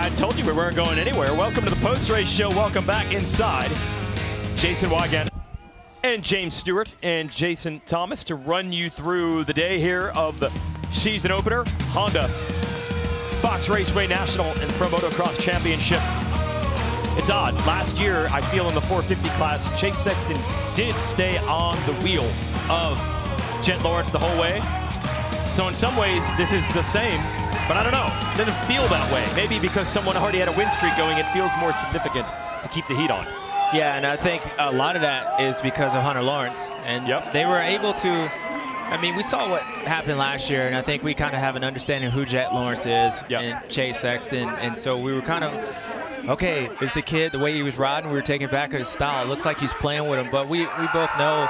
Yeah, I told you we weren't going anywhere. Welcome to the post-race show. Welcome back inside. Jason Wygant and James Stewart and Jason Thomas to run you through the day here of the season opener. Honda Fox Raceway National and Pro Motocross Championship. It's odd. Last year, I feel in the 450 class, Chase Sexton did stay on the wheel of Jet Lawrence the whole way. So in some ways, this is the same. But I don't know, it doesn't feel that way. Maybe because someone already had a win streak going, it feels more significant to keep the heat on. Yeah, and I think a lot of that is because of Hunter Lawrence. And they were able to, I mean, we saw what happened last year, and I think we kind of have an understanding of who Jet Lawrence is and Chase Sexton. And so we were kind of, okay, is the kid, the way he was riding, we were taking back his style. It looks like he's playing with him, but we both know,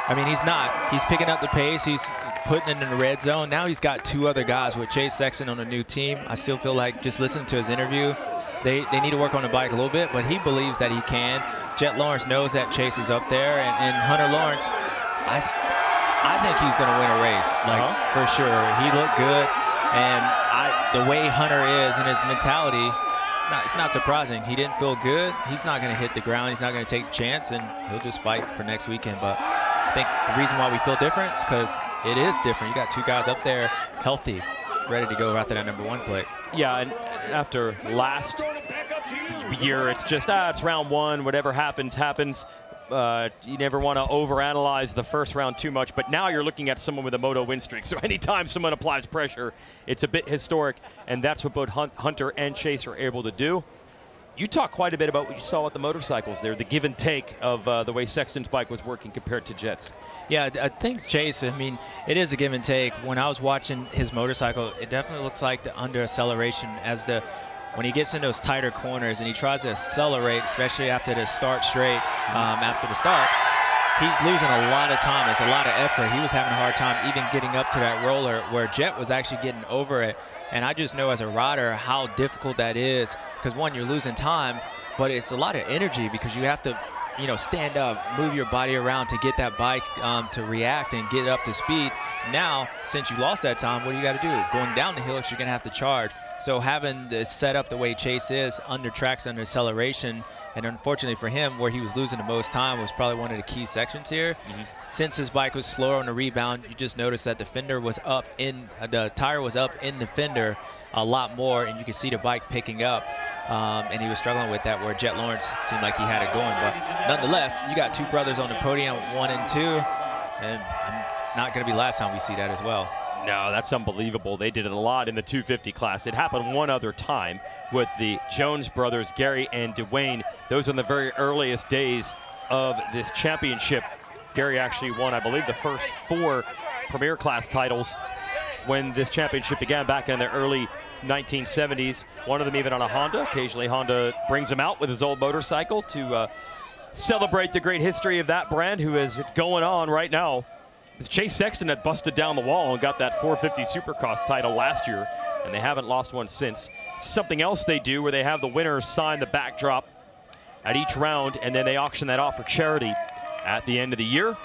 I mean, he's not. He's picking up the pace. He's putting it in the red zone. Now he's got two other guys with Chase Sexton on a new team. I still feel like, just listening to his interview, they need to work on the bike a little bit, but he believes that he can. Jet Lawrence knows that Chase is up there, and Hunter Lawrence, I think he's going to win a race, like for sure. He looked good, and the way Hunter is and his mentality, it's not surprising. He didn't feel good. He's not going to hit the ground. He's not going to take a chance, and he'll just fight for next weekend. But I think the reason why we feel different is because it is different. You got two guys up there healthy, ready to go after that #1 plate. Yeah, and after last year, it's just, it's round one. Whatever happens, happens. You never want to overanalyze the first round too much, but now you're looking at someone with a moto win streak. So anytime someone applies pressure, it's a bit historic, and that's what both Hunter and Chase are able to do. You talked quite a bit about what you saw with the motorcycles there, the give and take of the way Sexton's bike was working compared to Jet's. Yeah, I think Chase, I mean, it is a give and take. When I was watching his motorcycle, it definitely looks like the under acceleration when he gets in those tighter corners and he tries to accelerate, especially after the start straight, after the start, he's losing a lot of time. It's a lot of effort. He was having a hard time even getting up to that roller where Jet was actually getting over it. And I just know as a rider how difficult that is, because one, you're losing time, but it's a lot of energy because you have to, you know, stand up, move your body around to get that bike to react and get up to speed. Now, since you lost that time, what do you got to do? Going down the hill, you're going to have to charge. So having this set up the way Chase is, under tracks, under acceleration, and unfortunately for him, where he was losing the most time was probably one of the key sections here. Since his bike was slower on the rebound, you just noticed that the fender was up in, the tire was up in the fender a lot more, and you could see the bike picking up. And he was struggling with that, where Jet Lawrence seemed like he had it going. But nonetheless, you got two brothers on the podium, 1 and 2, and not going to be last time we see that as well. No, that's unbelievable. They did it a lot in the 250 class. It happened one other time with the Jones brothers, Gary and Dwayne. Those are in the very earliest days of this championship. Gary actually won, I believe, the first 4 Premier Class titles when this championship began back in the early 1970s. One of them even on a Honda. Occasionally Honda brings him out with his old motorcycle to celebrate the great history of that brand, who is going on right now. It's Chase Sexton that busted down the wall and got that 450 Supercross title last year, and they haven't lost one since. Something else they do where they have the winners sign the backdrop at each round, and then they auction that off for charity at the end of the year.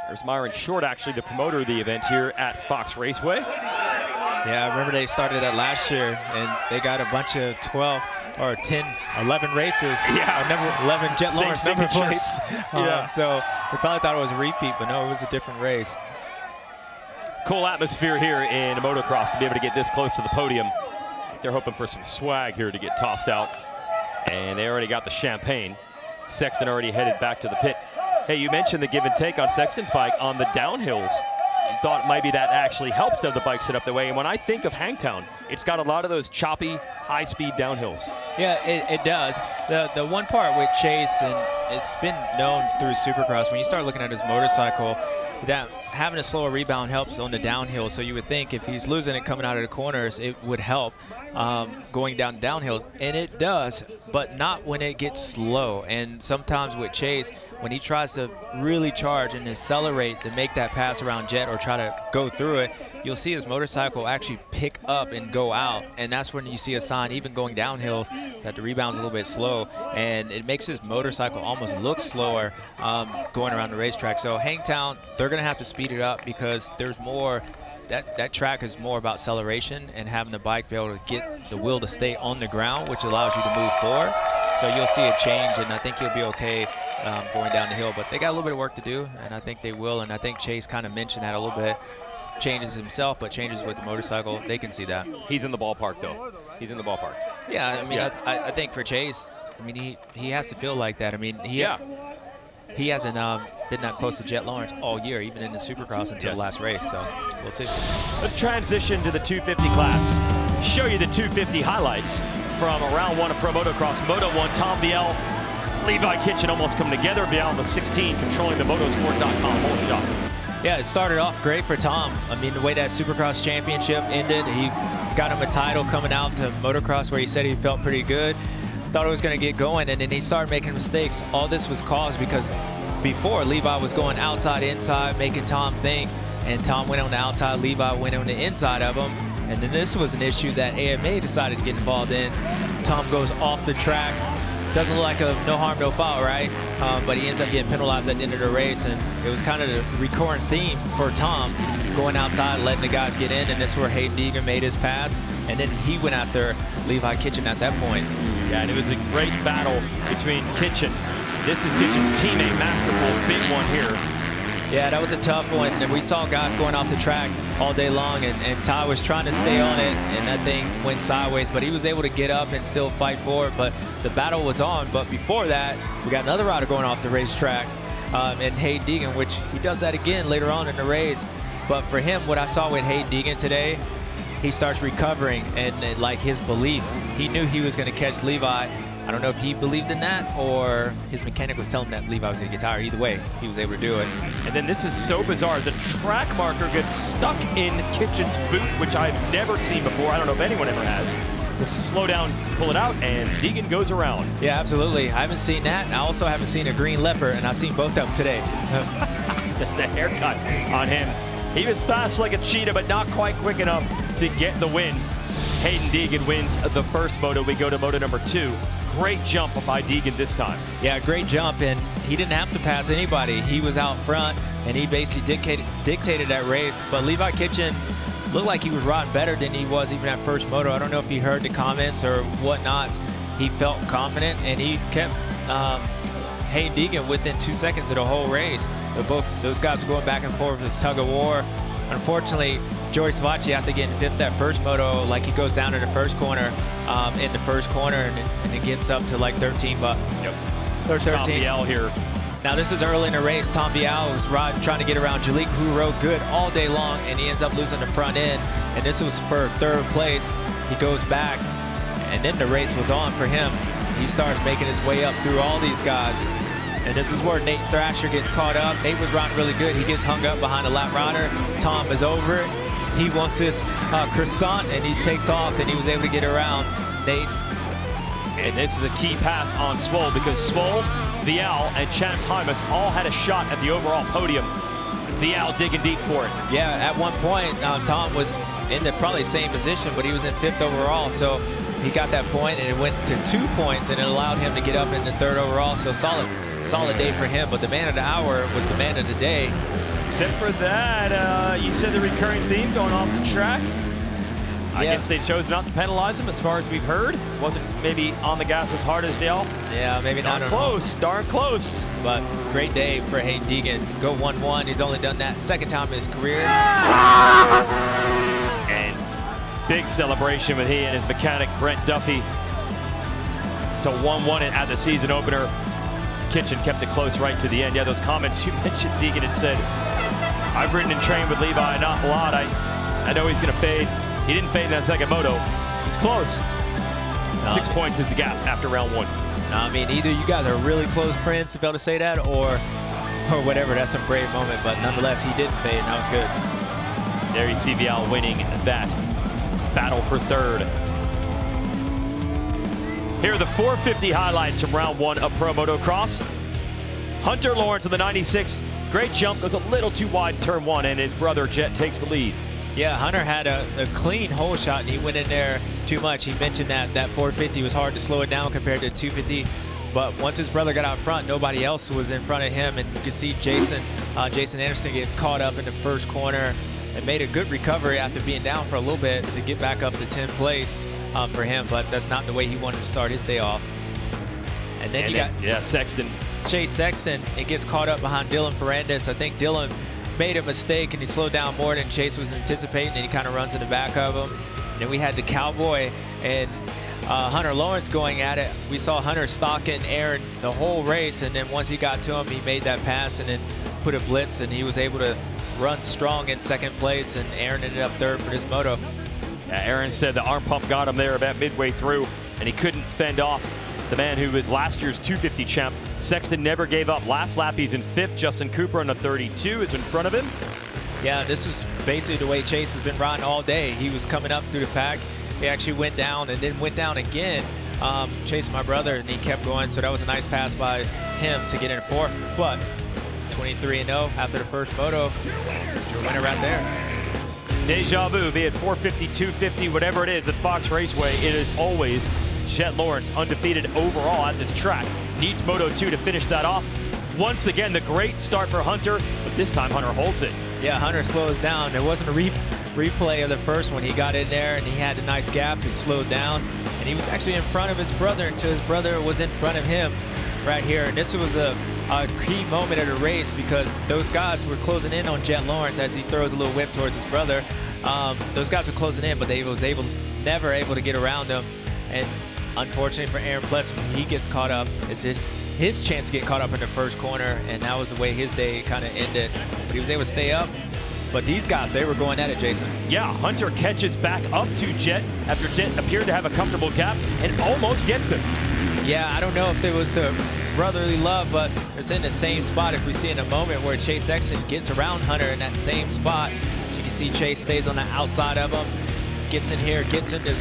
There's Myron Short, actually the promoter of the event here at Fox Raceway. Yeah, I remember they started that last year, and they got a bunch of 12 or 10, 11 races. Yeah, number 11 Jet Lawrence number plates. So we probably thought it was a repeat, but no, it was a different race. Cool atmosphere here in motocross to be able to get this close to the podium. They're hoping for some swag here to get tossed out, and they already got the champagne. Sexton already headed back to the pit. Hey, you mentioned the give and take on Sexton's bike on the downhills. You thought maybe that actually helps to have the bike set up the way. And when I think of Hangtown, it's got a lot of those choppy, high-speed downhills. Yeah, it does. The one part with Chase, and it's been known through Supercross, when you start looking at his motorcycle, that having a slower rebound helps on the downhill. So you would think if he's losing it coming out of the corners, it would help going downhill. And it does, but not when it gets slow. And sometimes with Chase, when he tries to really charge and accelerate to make that pass around Jet or try to go through it, you'll see his motorcycle actually pick up and go out. And that's when you see a sign, even going downhill, that the rebound's a little bit slow. And it makes his motorcycle almost look slower going around the racetrack. So Hangtown, they're going to have to speed it up because there's more that track is more about acceleration and having the bike be able to get the wheel to stay on the ground, which allows you to move forward. So you'll see a change, and I think you'll be okay going down the hill. But they got a little bit of work to do, and I think they will. And I think Chase kind of mentioned that a little bit. Changes himself, but changes with the motorcycle. They can see that. He's in the ballpark, though. He's in the ballpark. Yeah, I mean, I think for Chase, I mean, he has to feel like that. I mean, he hasn't been that close to Jet Lawrence all year, even in the Supercross until the last race. So we'll see. Let's transition to the 250 class. Show you the 250 highlights from round 1 of Pro Motocross. Moto 1, Tom Vial, Levi Kitchen almost coming together. Vial on the 16, controlling the motosport.com whole shot. Yeah, it started off great for Tom. I mean, the way that Supercross championship ended, he got him a title coming out to Motocross where he said he felt pretty good. Thought it was going to get going, and then he started making mistakes. All this was caused because before, Levi was going outside, inside, making Tom think, and Tom went on the outside, Levi went on the inside of him, and then this was an issue that AMA decided to get involved in. Tom goes off the track. Doesn't look like a no harm, no foul, right? But he ends up getting penalized at the end of the race, and it was kind of the recurrent theme for Tom, going outside, letting the guys get in, and this is where Hayden Deegan made his pass, and then he went after Levi Kitchen at that point. Yeah, and it was a great battle between Kitchen. This is Kitchen's teammate, Masterful, big one here. Yeah, that was a tough one, and we saw guys going off the track all day long, and Ty was trying to stay on it, and that thing went sideways, but he was able to get up and still fight for it, but the battle was on. But before that, we got another rider going off the racetrack, and Hayden Deegan, which he does that again later on in the race. But for him, what I saw with Hayden Deegan today, he starts recovering, and like his belief, he knew he was going to catch Levi. I don't know if he believed in that or his mechanic was telling him that Levi was going to get tired. Either way, he was able to do it. And then this is so bizarre. The track marker gets stuck in Kitchen's boot, which I've never seen before. I don't know if anyone ever has. The slow down to pull it out, and Deegan goes around. Yeah, absolutely. I haven't seen that. I also haven't seen a green leopard, and I've seen both of them today. The haircut on him. He was fast like a cheetah, but not quite quick enough to get the win. Hayden Deegan wins the first moto. We go to moto number 2. Great jump by Deegan this time. Yeah, great jump, and he didn't have to pass anybody. He was out front, and he basically dictated that race. But Levi Kitchen looked like he was riding better than he was even at first moto. I don't know if he heard the comments or whatnot. He felt confident, and he kept Hayden Deegan within 2 seconds of the whole race. Both those guys were going back and forth with this tug of war. Unfortunately, Joey Savacci, after getting fifth that first moto, like he goes down in the first corner, and it gets up to like 13. But there's 13. Tom Vial here. Now this is early in the race. Tom Vial was trying to get around Jalik, who rode good all day long, and he ends up losing the front end. And this was for 3rd place. He goes back, and then the race was on for him. He starts making his way up through all these guys. And this is where Nate Thrasher gets caught up. Nate was riding really good. He gets hung up behind a lap rider. Tom is over it. He wants his croissant, and he takes off, and he was able to get around Nate. And this is a key pass on Swole, because Swole, Vial, and Chance Hymas all had a shot at the overall podium. Vial digging deep for it. Yeah, at one point, Tom was in the probably same position, but he was in 5th overall. So he got that point, and it went to 2 points, and it allowed him to get up in the 3rd overall. So solid day for him. But the man of the hour was the man of the day. Except for that, you said the recurring theme going off the track. I guess they chose not to penalize him as far as we've heard. Wasn't maybe on the gas as hard as Vial. Yeah, maybe not. Darn close. But great day for Hayden Deegan. Go 1-1. He's only done that 2nd time in his career. And big celebration with he and his mechanic, Brent Duffy, to 1-1 at the season opener. Kitchen kept it close right to the end. Yeah, those comments you mentioned, Deegan had said, I've ridden and trained with Levi, not a lot. I know he's going to fade. He didn't fade in that 2nd moto. It's close. 6 points is the gap after round 1. I mean, either you guys are really close friends to be able to say that, or whatever. That's a brave moment, but nonetheless, he didn't fade, and that was good. There you see Vial winning that battle for 3rd. Here are the 450 highlights from round 1 of Pro Motocross. Hunter Lawrence of the 96. Great jump, goes a little too wide in turn 1, and his brother Jet takes the lead. Yeah, Hunter had a clean hole shot, and he went in there too much. He mentioned that 450 was hard to slow it down compared to 250. But once his brother got out front, nobody else was in front of him. And you can see Jason Anderson gets caught up in the first corner. and made a good recovery after being down for a little bit to get back up to 10th place for him, but that's not the way he wanted to start his day off. And then Sexton. Chase Sexton, it gets caught up behind Dylan Ferrandis. I think Dylan made a mistake and he slowed down more than Chase was anticipating, and he kind of runs in the back of him. And then we had the Cowboy and Hunter Lawrence going at it. We saw Hunter stalking Aaron the whole race, and then once he got to him, he made that pass and then put a blitz, and he was able to run strong in 2nd place, and Aaron ended up 3rd for this moto. Yeah, Aaron said the arm pump got him there about midway through, and he couldn't fend off the man who was last year's 250 champ. Sexton never gave up. Last lap, he's in 5th. Justin Cooper on the 32 is in front of him. Yeah, this is basically the way Chase has been riding all day. He was coming up through the pack. He actually went down and then went down again, chasing my brother, and he kept going. So that was a nice pass by him to get in 4th. But 23-0 after the first moto, your winner right there. Deja vu, be it 450, 250, whatever it is at Fox Raceway, it is always Jet Lawrence, undefeated overall at this track. Needs Moto 2 to finish that off. Once again, the great start for Hunter, but this time Hunter holds it. Yeah, Hunter slows down. There wasn't a replay of the first one. He got in there and he had a nice gap. He slowed down, and he was actually in front of his brother until his brother was in front of him right here. And this was a key moment of the race because those guys were closing in on Jet Lawrence as he throws a little whip towards his brother. Those guys were closing in, but they was never able to get around him. And unfortunately for Aaron Plesser, when he gets caught up, it's his chance to get caught up in the first corner, and that was the way his day kind of ended. But he was able to stay up. But these guys, they were going at it, Jason. Yeah, Hunter catches back up to Jet after Jet appeared to have a comfortable gap and almost gets him. Yeah, I don't know if it was the brotherly love, but it's in the same spot. If we see in a moment where Chase Sexton gets around Hunter in that same spot, you can see Chase stays on the outside of him, gets in here, gets in this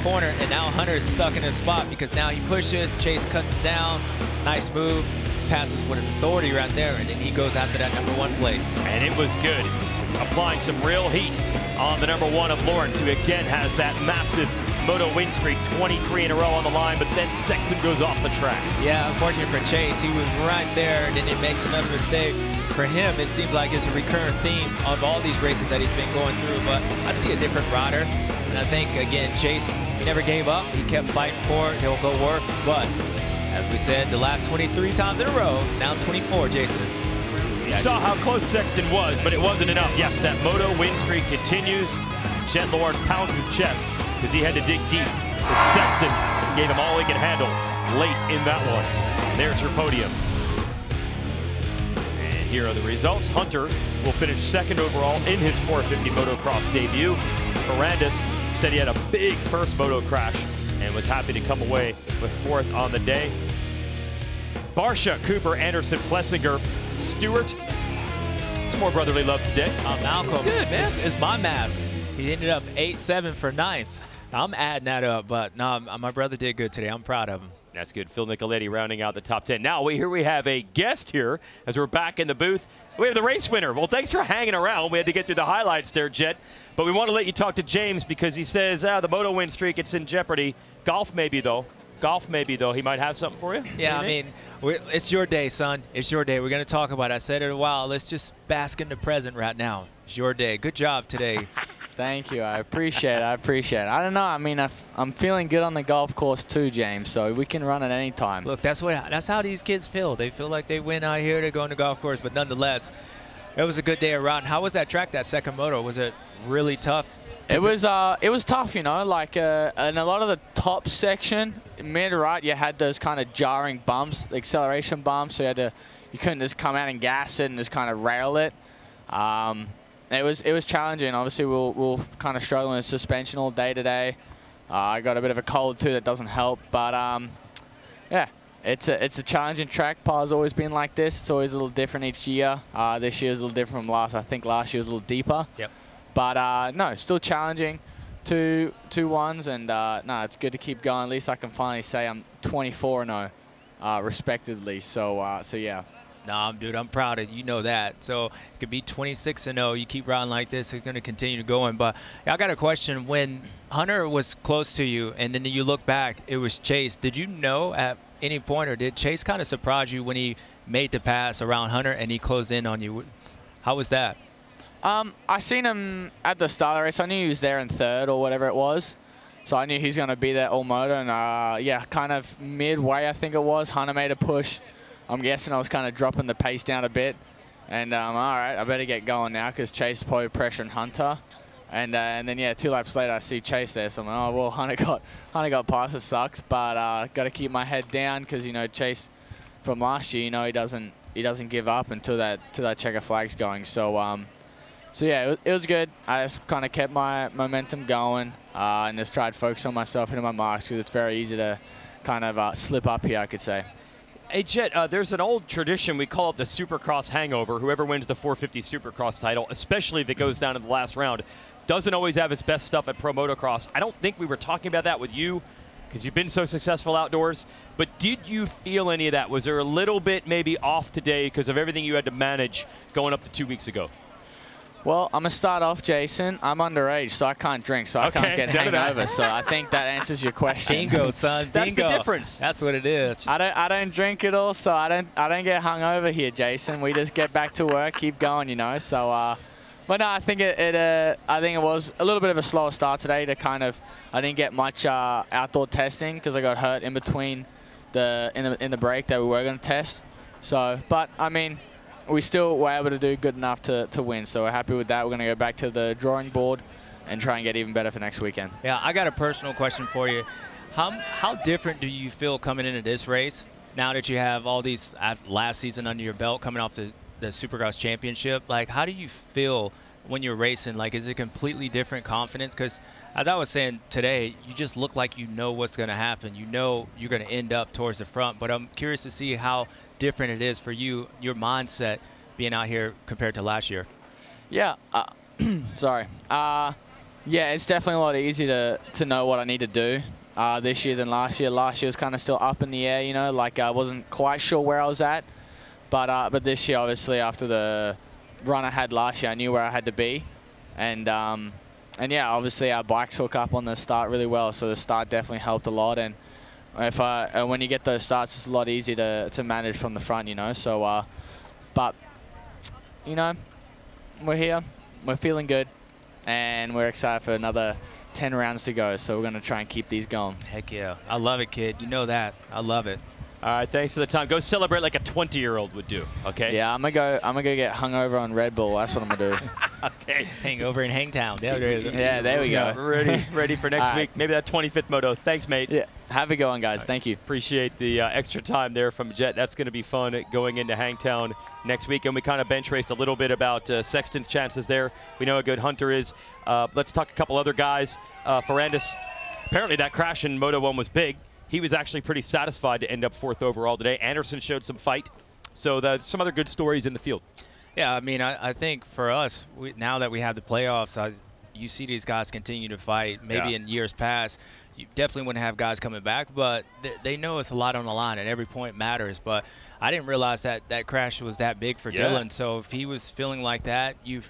corner, and now Hunter is stuck in his spot because now he pushes, Chase cuts down, nice move, passes with authority right there, and then he goes after that #1 plate. And it was good. He's applying some real heat on the #1 of Lawrence, who again has that massive moto win streak, 23 in a row on the line, but then Sexton goes off the track. Yeah, unfortunately for Chase, he was right there, and then he makes another mistake. For him, it seems like it's a recurrent theme of all these races that he's been going through, but I see a different rider, and I think, again, Chase, he never gave up. He kept fighting for it. He'll go work, but as we said, the last 23 times in a row, now 24, Jason. You saw how close Sexton was, but it wasn't enough. Yes, that moto win streak continues. Jet Lawrence pounds his chest because he had to dig deep. But Sexton gave him all he could handle late in that one. There's your podium. And here are the results. Hunter will finish 2nd overall in his 450 motocross debut. Ferrandis said he had a big first moto crash and was happy to come away with 4th on the day. Barsha, Cooper, Anderson, Plessinger, Stewart. Some more brotherly love today. Malcolm, it's good, man. It's my math. He ended up 8-7 for 9th. I'm adding that up, but no, my brother did good today. I'm proud of him. That's good. Phil Nicoletti rounding out the top 10. Now, here we have a guest here as we're back in the booth. We have the race winner. Well, thanks for hanging around. We had to get through the highlights there, Jet. But we want to let you talk to James because he says, the moto win streak, it's in jeopardy. Golf maybe, though. He might have something for you. Yeah, I mean, it's your day, son. It's your day. We're going to talk about it. I said it a while. Let's just bask in the present right now. It's your day. Good job today. Thank you. I appreciate it. I don't know. I mean, I'm feeling good on the golf course too, James, so we can run at any time. Look, that's how these kids feel. They feel like they win out here to go on the golf course, but nonetheless, it was a good day around. How was that track, that second moto? Was it really tough? It was tough, you know, like in a lot of the top section, mid-right, you had those kind of jarring bumps, the acceleration bumps, so you couldn't just come out and gas it and just kind of rail it. It was challenging. Obviously, we'll kind of struggling with suspension all day today. I got a bit of a cold too, that doesn't help. But yeah, it's a challenging track. Par's always been like this. It's always a little different each year. This year's a little different from last. I think last year was a little deeper. Yep. But no, still challenging. Two ones, and no, it's good to keep going. At least I can finally say I'm 24-0, respectively. So yeah. Nah, dude, I'm proud of you. You know that. So it could be 26-0. You keep riding like this, it's going to continue going. But I got a question. When Hunter was close to you and then you look back, it was Chase. Did you know at any point, or did Chase kind of surprise you when he made the pass around Hunter and he closed in on you? How was that? I seen him at the start of the race. I knew he was there in third or whatever it was. So I knew he's going to be there all moto. And yeah, kind of midway, I think it was, Hunter made a push. I'm guessing I was kind of dropping the pace down a bit. And all right, I better get going now because Chase is probably pressuring Hunter. And then, yeah, 2 laps later, I see Chase there. So I'm like, oh, well, Hunter got past. It sucks. But got to keep my head down because, you know, Chase from last year, you know, he doesn't give up until that checker flag's going. So, so yeah, it was good. I just kind of kept my momentum going and just tried to focus on myself, hitting my marks because it's very easy to kind of slip up here, I could say. Hey, Jet, there's an old tradition. We call it the Supercross hangover. Whoever wins the 450 Supercross title, especially if it goes down in the last round, doesn't always have his best stuff at Pro Motocross. I don't think we were talking about that with you because you've been so successful outdoors. But did you feel any of that? Was there a little bit maybe off today because of everything you had to manage going up to 2 weeks ago? Well, I'm going to start off, Jason. I'm underage, so I can't drink, so I can't get hangover. So I think that answers your question. Bingo, son. That's Bingo. the difference. That's what it is. I don't drink at all, so I don't get hungover here, Jason. We just get back to work, keep going, you know. So, but no, I think it was a little bit of a slower start today. I didn't get much outdoor testing because I got hurt in between in the break that we were going to test. So, but I mean, we still were able to do good enough to win. So we're happy with that. We're going to go back to the drawing board and try and get even better for next weekend. Yeah, I got a personal question for you. How different do you feel coming into this race now that you have all these last season under your belt coming off the Supercross championship? Like, how do you feel when you're racing? Like, is it completely different confidence? Because as I was saying today, you just look like you know what's going to happen. You know you're going to end up towards the front. But I'm curious to see how different it is for you, your mindset being out here compared to last year. Yeah. Sorry. Yeah, it's definitely a lot easier to know what I need to do this year than last year. Last year was kind of still up in the air, you know, like I wasn't quite sure where I was at. But this year, obviously, after the run I had last year, I knew where I had to be. And yeah, obviously our bikes hook up on the start really well, so the start definitely helped a lot. And when you get those starts, it's a lot easier to manage from the front, you know. So, but you know, we're here, we're feeling good, and we're excited for another 10 rounds to go. So we're gonna try and keep these going. Heck yeah, I love it, kid. You know that. I love it. All right, thanks for the time. Go celebrate like a 20-year-old would do. Okay. Yeah, I'm gonna go get hungover on Red Bull. That's what I'm gonna do. Okay. Hangover in Hangtown. Yeah, there we go. Ready for next week. Maybe that 25th moto. Thanks, mate. Yeah. Have a good one, guys. Thank you. Appreciate the extra time there from Jet. That's going to be fun going into Hangtown next week. And we kind of bench raced a little bit about Sexton's chances there. We know how good Hunter is. Let's talk a couple other guys. Ferrandis, apparently that crash in Moto 1 was big. He was actually pretty satisfied to end up 4th overall today. Anderson showed some fight. So there's some other good stories in the field. Yeah, I mean, I think for us, now that we have the playoffs, you see these guys continue to fight. Maybe in years past, you definitely wouldn't have guys coming back, but they know it's a lot on the line and every point matters. But I didn't realize that crash was that big for Dylan. So if he was feeling like that, the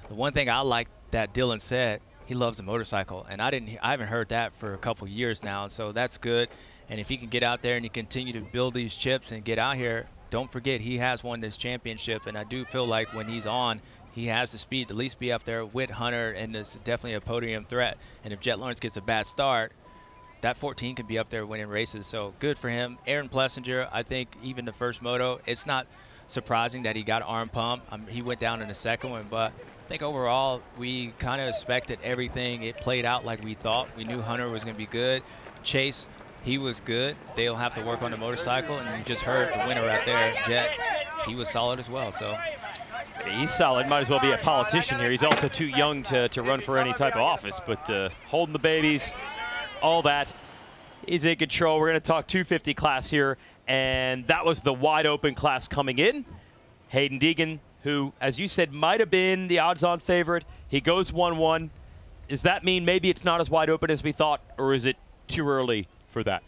one thing I like that Dylan said, he loves the motorcycle. And I haven't heard that for a couple years now, so that's good. And if he can get out there and he continue to build these chips and get out here, don't forget he has won this championship. And I do feel like when he's on, he has the speed to at least be up there with Hunter, and is definitely a podium threat. And if Jet Lawrence gets a bad start, that 14 could be up there winning races. So good for him. Aaron Plessinger, I think even the first moto, it's not surprising that he got arm pump. He went down in the second one, but I think overall we kind of expected everything. It played out like we thought. We knew Hunter was going to be good. Chase, he was good. They'll have to work on the motorcycle, and you just heard the winner right there, Jet. He was solid as well. So he's solid. Might as well be a politician here. He's also too young to run for any type of office, but holding the babies, all that is in control. We're going to talk 250 class here, and that was the wide open class coming in. Hayden Deegan, who, as you said, might have been the odds-on favorite. He goes 1-1. Does that mean maybe it's not as wide open as we thought, or is it too early for that?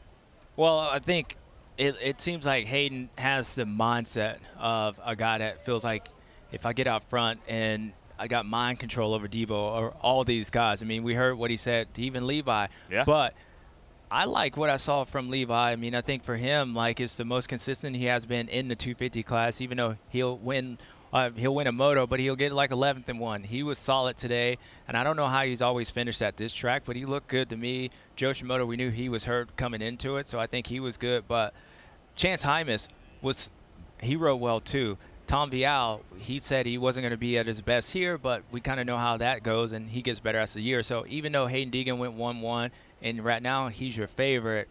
Well, I think it seems like Hayden has the mindset of a guy that feels like if I get out front and I got mind control over Devo or all these guys. I mean, we heard what he said to even Levi. Yeah. But I like what I saw from Levi. I mean, I think for him, like, it's the most consistent he has been in the 250 class, even though he'll win he'll win a moto, but he'll get like 11th in one. He was solid today, and I don't know how he's always finished at this track, but he looked good to me. Joe Shimoda, we knew he was hurt coming into it, so I think he was good. But Chance Hymas he rode well too. Tom Vial, he said he wasn't going to be at his best here, but we kind of know how that goes, and he gets better as the year. So even though Hayden Deegan went 1-1, and right now he's your favorite,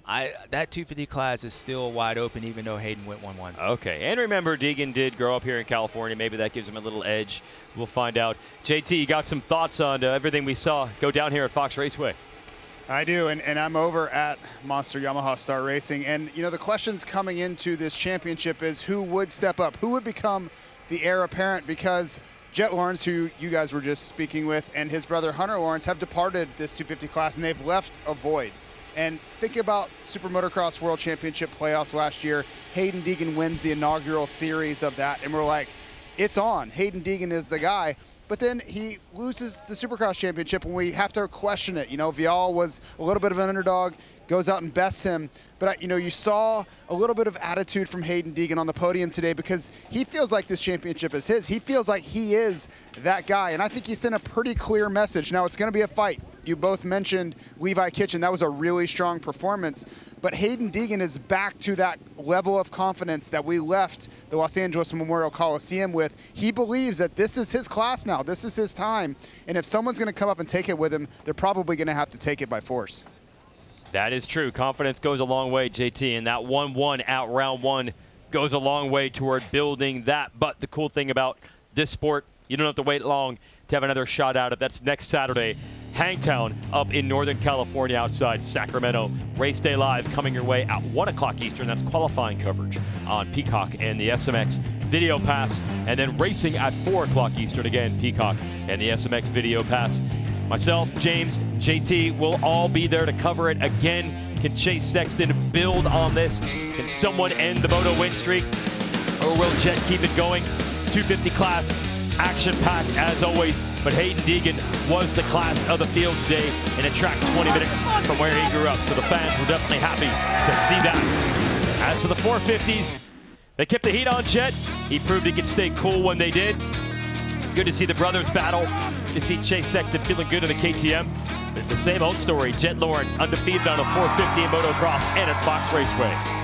that 250 class is still wide open, even though Hayden went 1-1. Okay, and remember, Deegan did grow up here in California. Maybe that gives him a little edge. We'll find out. JT, you got some thoughts on everything we saw go down here at Fox Raceway? I do, and I'm over at Monster Yamaha Star Racing. And, you know, the questions coming into this championship is who would step up? Who would become the heir apparent? Because Jet Lawrence, who you guys were just speaking with, and his brother Hunter Lawrence have departed this 250 class, and they've left a void. And think about Super Motocross World Championship playoffs last year. Hayden Deegan wins the inaugural series of that, and we're like, it's on. Hayden Deegan is the guy. But then he loses the Supercross Championship when we have to question it. You know, Vial was a little bit of an underdog, goes out and bests him. But, you know, you saw a little bit of attitude from Hayden Deegan on the podium today because he feels like this championship is his. He feels like he is that guy. And I think he sent a pretty clear message. Now, it's going to be a fight. You both mentioned Levi Kitchen. That was a really strong performance. But Hayden Deegan is back to that level of confidence that we left the Los Angeles Memorial Coliseum with. He believes that this is his class now. This is his time. And if someone's going to come up and take it with him, they're probably going to have to take it by force. That is true. Confidence goes a long way, JT, and that 1-1 out round one goes a long way toward building that. But the cool thing about this sport, you don't have to wait long to have another shot at it. That's next Saturday. Hangtown up in Northern California outside Sacramento. Race Day Live coming your way at 1 o'clock Eastern. That's qualifying coverage on Peacock and the SMX Video Pass. And then racing at 4 o'clock Eastern again, Peacock and the SMX Video Pass. Myself, James, JT will all be there to cover it again. Can Chase Sexton build on this? Can someone end the moto win streak? Or will Jet keep it going? 250 class, action-packed as always. But Hayden Deegan was the class of the field today and it tracked 20 minutes from where he grew up. So the fans were definitely happy to see that. As for the 450s, they kept the heat on Jet. He proved he could stay cool when they did. Good to see the brothers battle. Good to see Chase Sexton feeling good in the KTM. It's the same old story. Jet Lawrence undefeated on a 450 in motocross and at Fox Raceway.